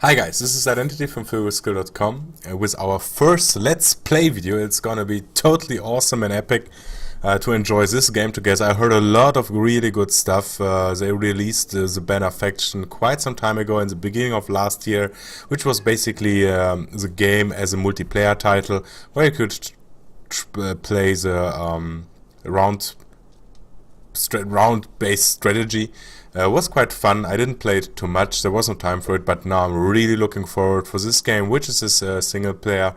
Hi guys, this is Id3ntyD from FilmWithSkill.com with our first Let's Play video. It's gonna be totally awesome and epic to enjoy this game together. I heard a lot of really good stuff. They released the Banner faction quite some time ago in the beginning of last year, which was basically the game as a multiplayer title where you could play the round-based strategy. Was quite fun. I didn't play it too much, there was no time for it, but now I'm really looking forward for this game, which is this single player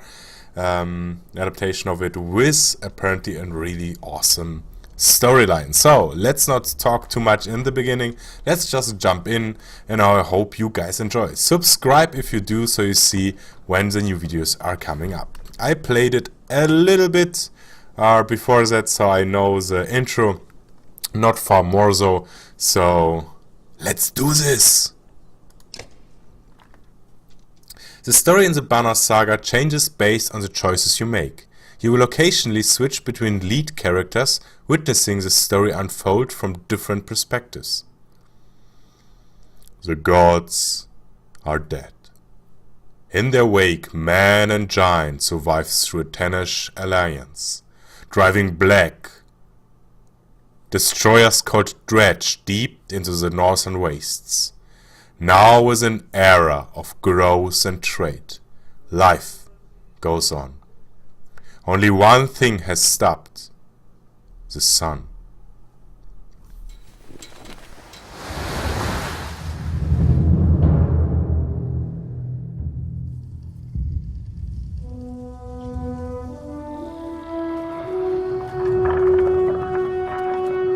adaptation of it with apparently a really awesome storyline. So let's not talk too much in the beginning, let's just jump in, and I hope you guys enjoy. Subscribe if you do, so you see when the new videos are coming up. I played it a little bit before that, so I know the intro, not far more so let's do this! The story in the Banner Saga changes based on the choices you make. You will occasionally switch between lead characters, witnessing the story unfold from different perspectives. The gods are dead. In their wake, man and giant survive through a tenacious alliance, driving black destroyers called Dredge deep into the northern wastes. Now is an era of growth and trade. Life goes on. Only one thing has stopped: the sun.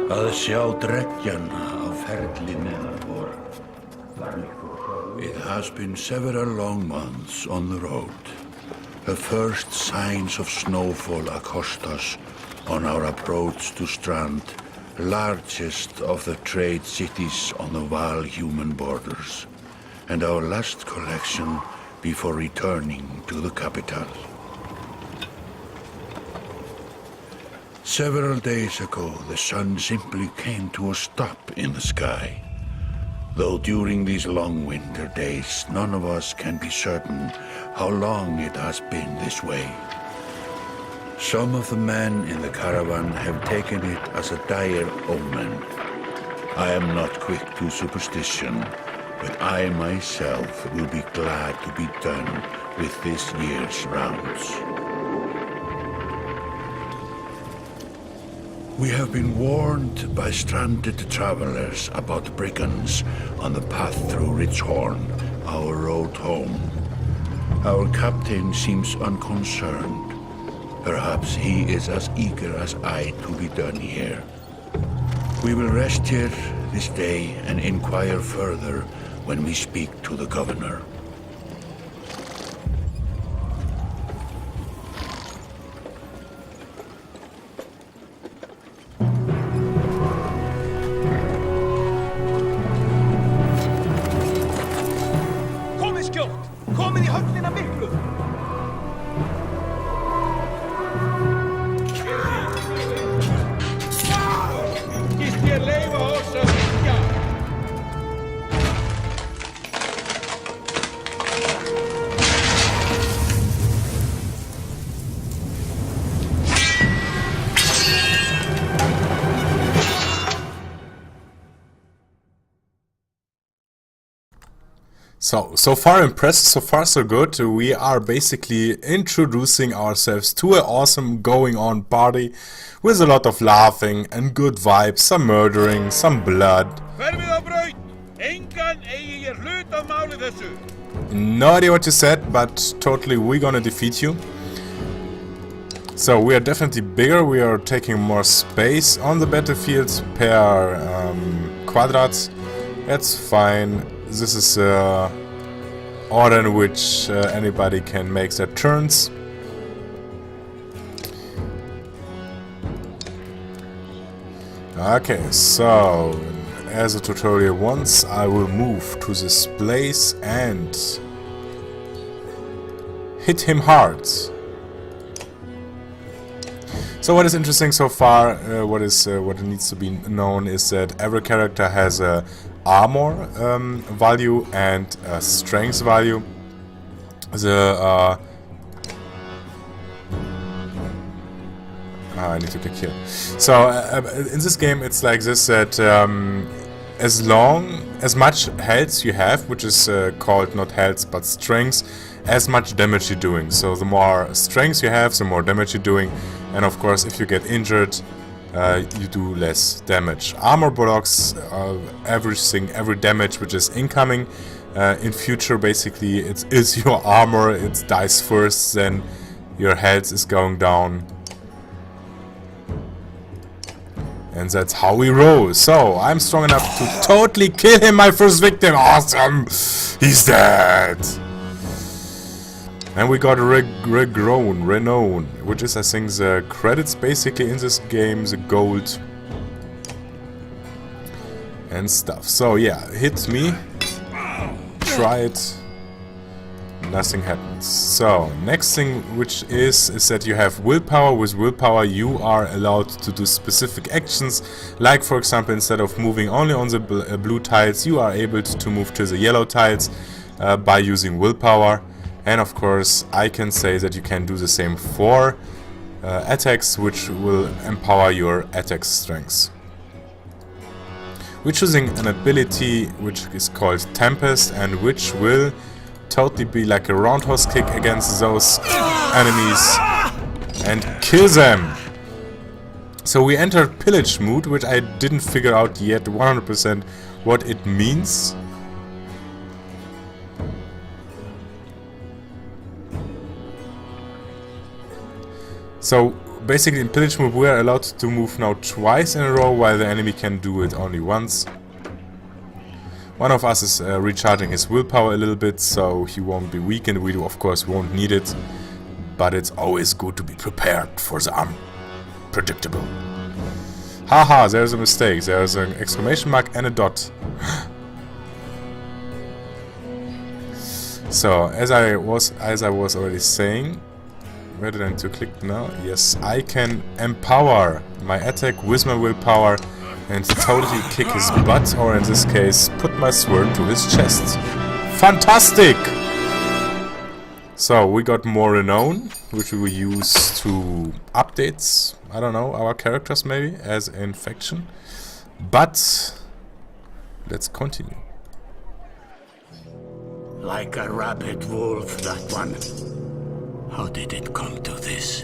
Að sjá dreggjana á ferli neðanbor. It has been several long months on the road. The first signs of snowfall accost us on our approach to Strand, largest of the trade cities on the Val-human borders, and our last collection before returning to the capital. Several days ago, the sun simply came to a stop in the sky. Though during these long winter days, none of us can be certain how long it has been this way. Some of the men in the caravan have taken it as a dire omen. I am not quick to superstition, but I myself will be glad to be done with this year's rounds. We have been warned by stranded travelers about brigands on the path through Ridgehorn, our road home. Our captain seems unconcerned. Perhaps he is as eager as I to be done here. We will rest here this day and inquire further when we speak to the governor. Komið í höfnina miklu! Skýst ég leyfa oss að syngja! So far impressed, so far so good. We are basically introducing ourselves to an awesome going on party with a lot of laughing and good vibes, some murdering, some blood. No idea what you said, but totally we're gonna defeat you. So we are definitely bigger, we are taking more space on the battlefield per quadrats. That's fine. This is order in which anybody can make their turns. Okay, so as a tutorial once, I will move to this place and hit him hard. So what is interesting so far, what needs to be known is that every character has a armor value and strength value. I need to click here. So in this game it's like this, that as much health you have, which is called not health but strength, as much damage you're doing. So the more strength you have, the more damage you're doing, and of course if you get injured, you do less damage. Armor blocks every damage which is incoming. In future, basically, it is your armor, it dies first, then your health is going down. And that's how we roll. So, I'm strong enough to totally kill him, my first victim. Awesome! He's dead! And we got Renown, which is, I think, the credits basically in this game, the gold and stuff. So, yeah, hit me. Try it. Nothing happens. So, next thing which is that you have willpower. With willpower you are allowed to do specific actions, like for example, instead of moving only on the blue tiles, you are able to move to the yellow tiles by using willpower. And of course I can say that you can do the same for attacks, which will empower your attack strengths. We're choosing an ability which is called Tempest, and which will totally be like a roundhouse kick against those enemies and kill them. So we entered pillage mood, which I didn't figure out yet 100% what it means. So basically in pillage mode we are allowed to move now twice in a row, while the enemy can do it only once. One of us is recharging his willpower a little bit, so he won't be weakened. We of course won't need it, but it's always good to be prepared for the unpredictable. Haha, there's a mistake. There's an exclamation mark and a dot. So as I was already saying, where did I need to click now? Yes, I can empower my attack with my willpower and totally kick his butt, or in this case, put my sword to his chest. Fantastic! So, we got more renown, which we will use to update, I don't know, our characters maybe, as infection. But, let's continue. Like a rabid wolf, that one. How did it come to this?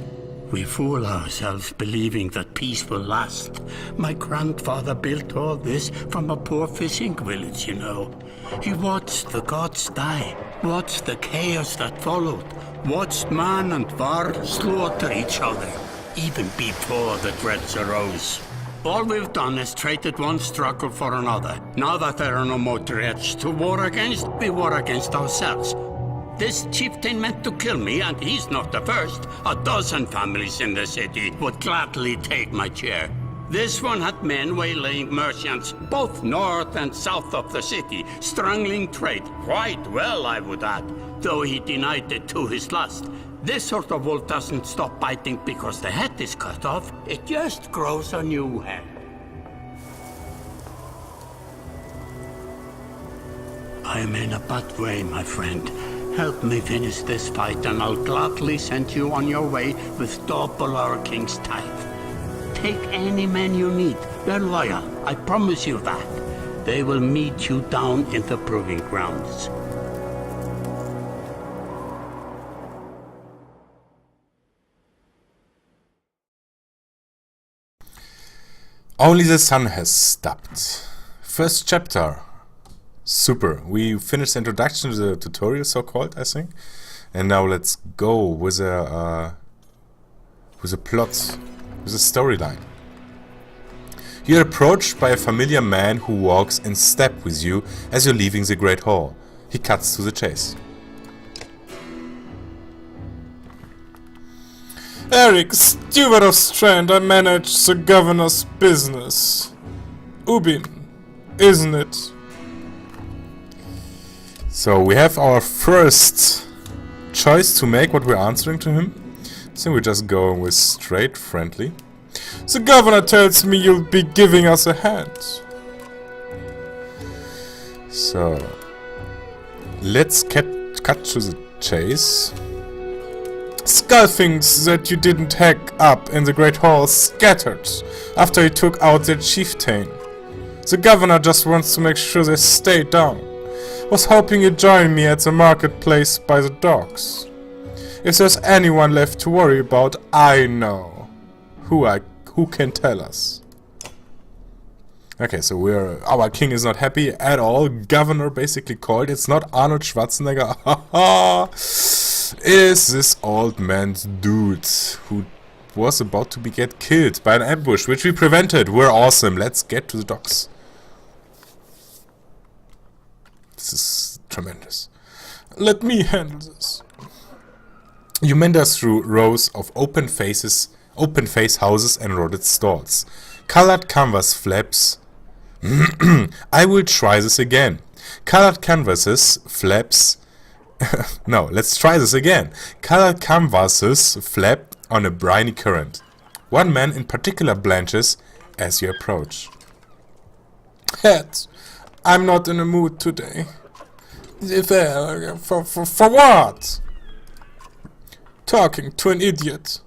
We fool ourselves believing that peace will last. My grandfather built all this from a poor fishing village, you know. He watched the gods die, watched the chaos that followed, watched man and var slaughter each other, even before the dreads arose. All we've done is traded one struggle for another. Now that there are no more dreads to war against, we war against ourselves. This chieftain meant to kill me, and he's not the first. A dozen families in the city would gladly take my chair. This one had men waylaying merchants, both north and south of the city, strangling trade. Quite well, I would add, though he denied it to his lust. This sort of wolf doesn't stop biting because the head is cut off. It just grows a new head. I'm in a bad way, my friend. Help me finish this fight, and I'll gladly send you on your way with double our king's tithe. Take any men you need. They're loyal, I promise you that. They will meet you down in the proving grounds. Only the sun has stopped. First chapter. Super. We finished the introduction to the tutorial, so-called, I think. And now let's go with a plot, with a storyline. You're approached by a familiar man who walks in step with you as you're leaving the Great Hall. He cuts to the chase. Eric, steward of Strand, I manage the governor's business. Ubin, isn't it? So we have our first choice to make what we're answering to him. So we're just going with straight friendly. The governor tells me you'll be giving us a hand. So, let's cut to the chase. Skull thinks that you didn't hack up in the Great Hall scattered after he took out their chieftain. The governor just wants to make sure they stay down. Was hoping you'd join me at the marketplace by the docks. If there's anyone left to worry about, I know. Who can tell us? Okay, so our king is not happy at all. Governor basically called. It's not Arnold Schwarzenegger. Is this old man's dude who was about to get killed by an ambush, which we prevented. We're awesome. Let's get to the docks. This is tremendous. Let me handle this. You meander through rows of open face houses and rodded stalls. Colored canvas flaps. I will try this again. Colored canvases flaps. No, let's try this again. Colored canvases flap on a briny current. One man in particular blanches as you approach. Het, I'm not in a mood today. For what? Talking to an idiot.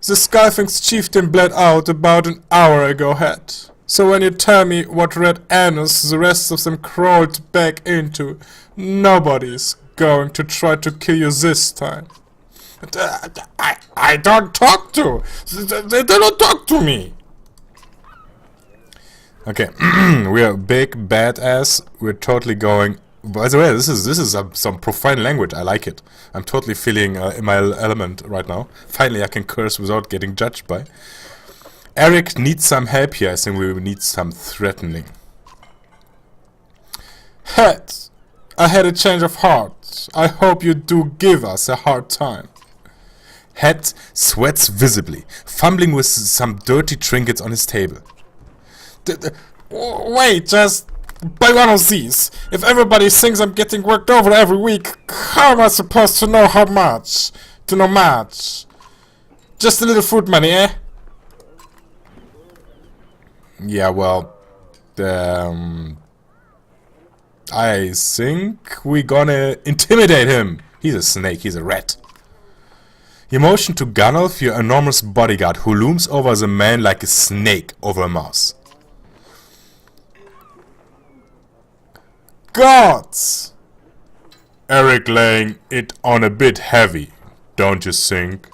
The Skyfing's chieftain bled out about an hour ago, Het. So when you tell me what red anus the rest of them crawled back into, nobody's going to try to kill you this time. I don't talk to. They don't talk to me. Okay, we are big badass. We're totally going. By the way, this is some profane language. I like it. I'm totally feeling in my element right now. Finally, I can curse without getting judged by. Eric needs some help here. I think we will need some threatening. Het, I had a change of heart. I hope you do give us a hard time. Het sweats visibly, fumbling with some dirty trinkets on his table. Wait, just buy one of these. If everybody thinks I'm getting worked over every week, how am I supposed to know how much? To know much? Just a little food money, eh? Yeah, well, I think we're gonna intimidate him. He's a snake, he's a rat. You motion to Gunnulf, your enormous bodyguard, who looms over the man like a snake over a mouse. Gods! Eric laying it on a bit heavy, don't you think?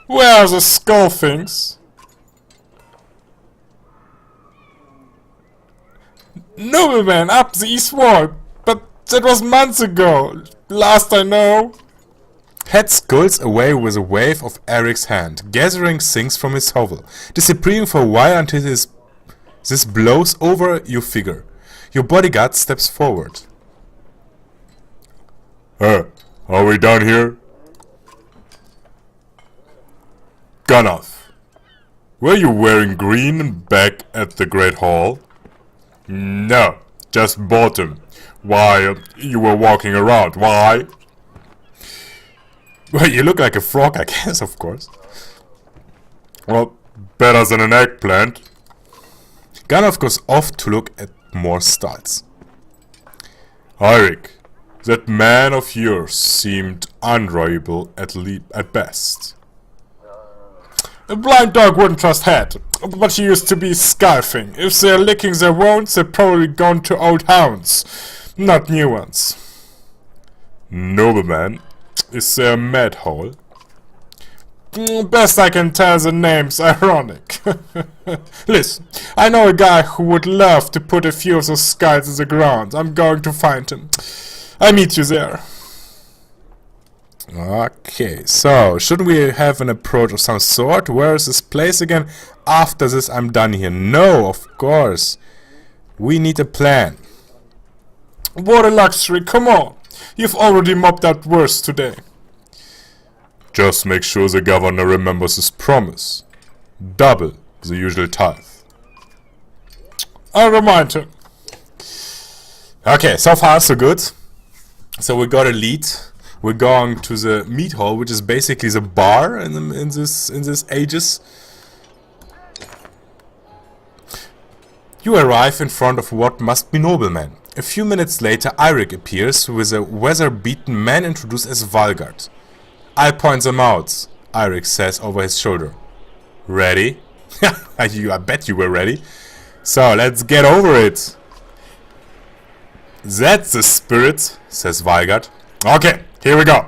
Where are the skull things? Nobleman up the east wall, but that was months ago, last I know. Het skulls away with a wave of Eric's hand, gathering things from his hovel, disappearing for a while until this blows over your figure. Your bodyguard steps forward. Are we done here? Gunnulf, were you wearing green back at the Great Hall? No, just bought them while you were walking around. Why? Well, you look like a frog, I guess, of course. Well, better than an eggplant. Gunnulf goes off to look at more stalls. Eric, that man of yours seemed unreliable at best. A blind dog wouldn't trust Het, but he used to be scarfing. If they're licking their wounds, they're probably gone to old hounds, not new ones. Nobleman, is there a mad hole? Best I can tell, the name's ironic. Listen, I know a guy who would love to put a few of those skulls in the ground. I'm going to find him. I'll meet you there. Okay, so shouldn't we have an approach of some sort? Where is this place again? After this I'm done here. No, of course. We need a plan. What a luxury, come on. You've already mopped up worse today. Just make sure the governor remembers his promise. Double the usual tithe. I'll remind him. Okay, so far so good. So we got a lead. We're going to the meat hall, which is basically the bar in this ages. You arrive in front of what must be noblemen. A few minutes later, Eirik appears with a weather-beaten man introduced as Valgard. I point them out, Eirik says over his shoulder. Ready? I bet you were ready. So, let's get over it. That's the spirit, says Valgard. Okay, here we go.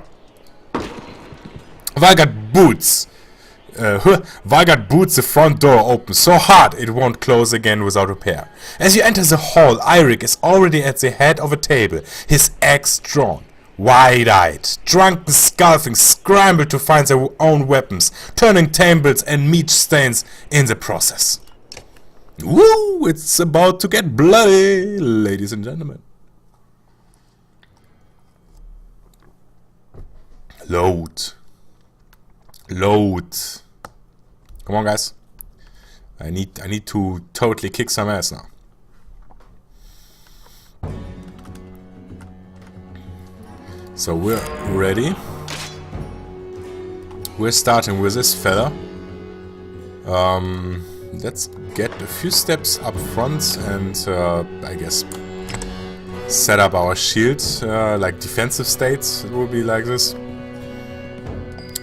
Valgard boots the front door open so hard it won't close again without repair. As you enter the hall, Eirik is already at the head of a table, his axe drawn. Wide-eyed, drunken, scoffing, scramble to find their own weapons, turning tables and meat stains in the process. Woo! It's about to get bloody, ladies and gentlemen. Load. Come on, guys. I need to totally kick some ass now. So we're ready. We're starting with this fella. Let's get a few steps up front and I guess set up our shield, like defensive states. It will be like this.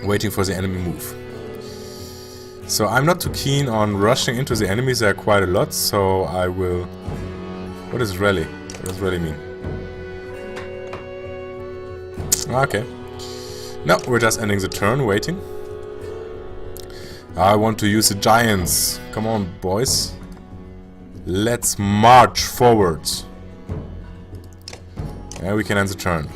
Waiting for the enemy move. So I'm not too keen on rushing into the enemies. There are quite a lot, so I will... What is rally? What does rally mean? Okay. No, we're just ending the turn, waiting. I want to use the giants. Come on, boys. Let's march forward. And we can end the turn.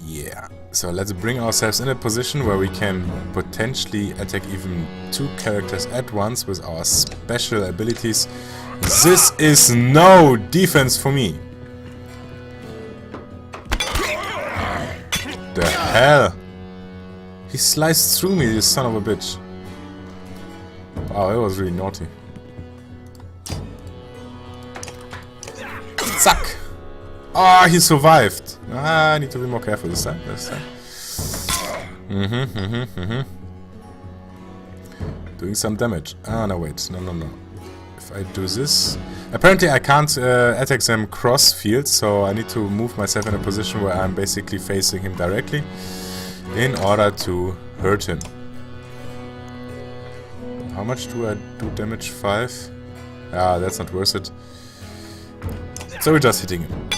Yeah. So let's bring ourselves in a position where we can potentially attack even 2 characters at once with our special abilities. This is no defense for me. The hell? He sliced through me, this son of a bitch. Wow, that was really naughty. Zack! Ah, he survived. I need to be more careful this time. Doing some damage. Ah, no, wait. No. If I do this... Apparently I can't attack them cross field, so I need to move myself in a position where I'm basically facing him directly in order to hurt him. How much do I do damage? 5? Ah, that's not worth it. So we're just hitting him.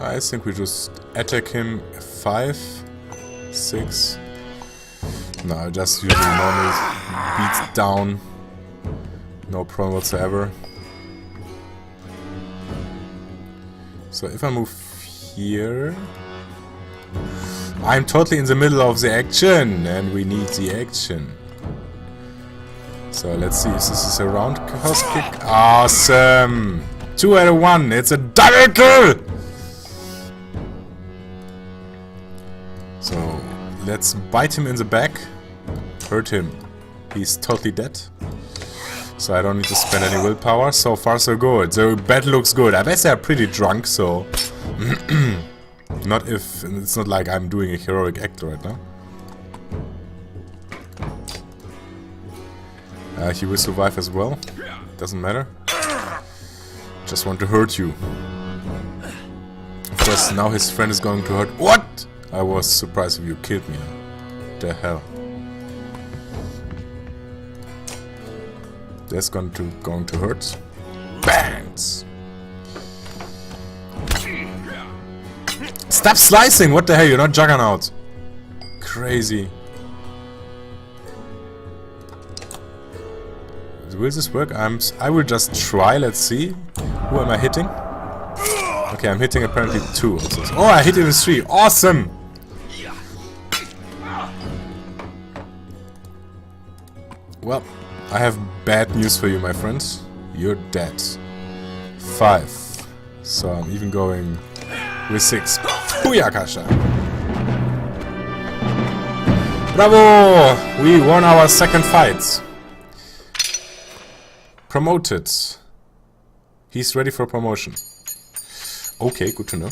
I think we just attack him 5, 6. No, just using normal beat down. No problem whatsoever. So if I move here... I'm totally in the middle of the action, and we need the action. So let's see if this is a round cross kick. Awesome! 2 out of 1, it's a double kill! So let's bite him in the back, hurt him. He's totally dead. So I don't need to spend any willpower. So far so good. The battle looks good. I bet they're pretty drunk, so... Not if... It's not like I'm doing a heroic act right now. He will survive as well. Doesn't matter. Just want to hurt you. Of course, now his friend is going to hurt... What?! I was surprised if you killed me. The hell. That's going to hurt. Bangs! Stop slicing! What the hell? You're not Juggernaut. Crazy. Will this work? I will just try. Let's see. Who am I hitting? Okay, I'm hitting apparently 2 also. Oh, I hit him with 3. Awesome! Well, I have bad news for you, my friends. You're dead. 5. So I'm even going with 6. Booyakasha! Bravo! We won our second fight. Promoted. He's ready for promotion. Okay, good to know.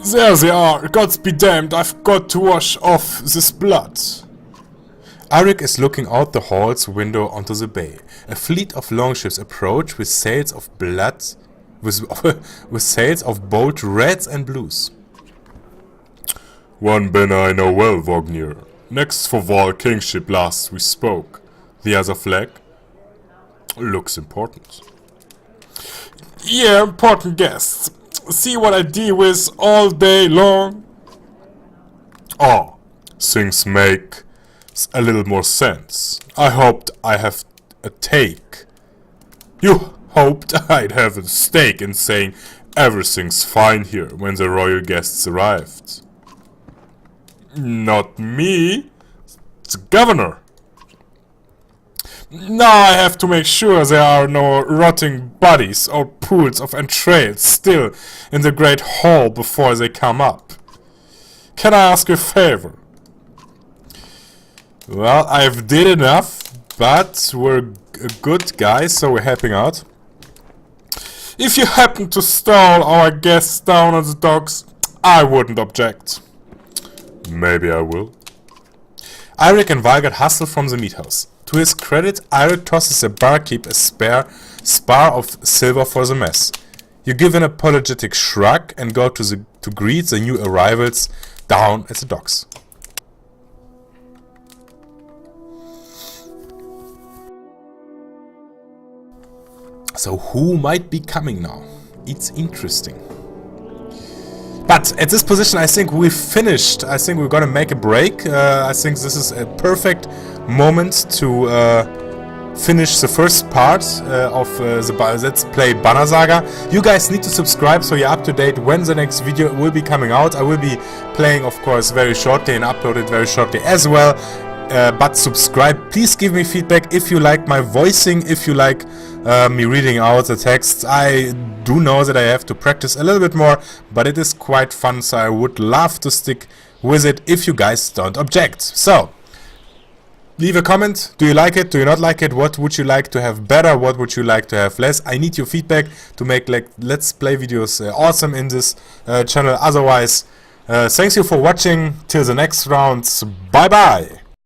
There they are. Gods be damned, I've got to wash off this blood. Arik is looking out the hall's window onto the bay. A fleet of longships approach with sails of blood, with sails of bold reds and blues. One banner I know well, Vognir. Next for Val Kingship last we spoke. The other flag looks important. Yeah, important guests. See what I deal with all day long? Oh, things make a little more sense. I hoped I have a take. You hoped I'd have a stake in saying everything's fine here when the royal guests arrived. Not me. The governor. Now I have to make sure there are no rotting bodies or pools of entrails still in the great hall before they come up. Can I ask a favor? Well, I've did enough, but we're a good guys, so we're helping out. If you happen to stall our guests down on the docks, I wouldn't object. Maybe I will. Eirik and Valgard hustle from the meat house. To his credit, Eirik tosses the barkeep a spar of silver for the mess. You give an apologetic shrug and go to greet the new arrivals down at the docks. So who might be coming now? It's interesting. But at this position I think we've finished. I think we're gonna make a break. I think this is a perfect moment to finish the first part of the Let's Play Banner Saga. You guys need to subscribe so you're up to date when the next video will be coming out. I will be playing, of course, very shortly and upload it very shortly as well. But subscribe. Please give me feedback if you like my voicing, if you like me reading out the text. I do know that I have to practice a little bit more, but it is quite fun, so I would love to stick with it if you guys don't object. So, leave a comment. Do you like it? Do you not like it? What would you like to have better? What would you like to have less? I need your feedback to make like Let's Play videos awesome in this channel. Otherwise, thanks you for watching. Till the next round. Bye bye.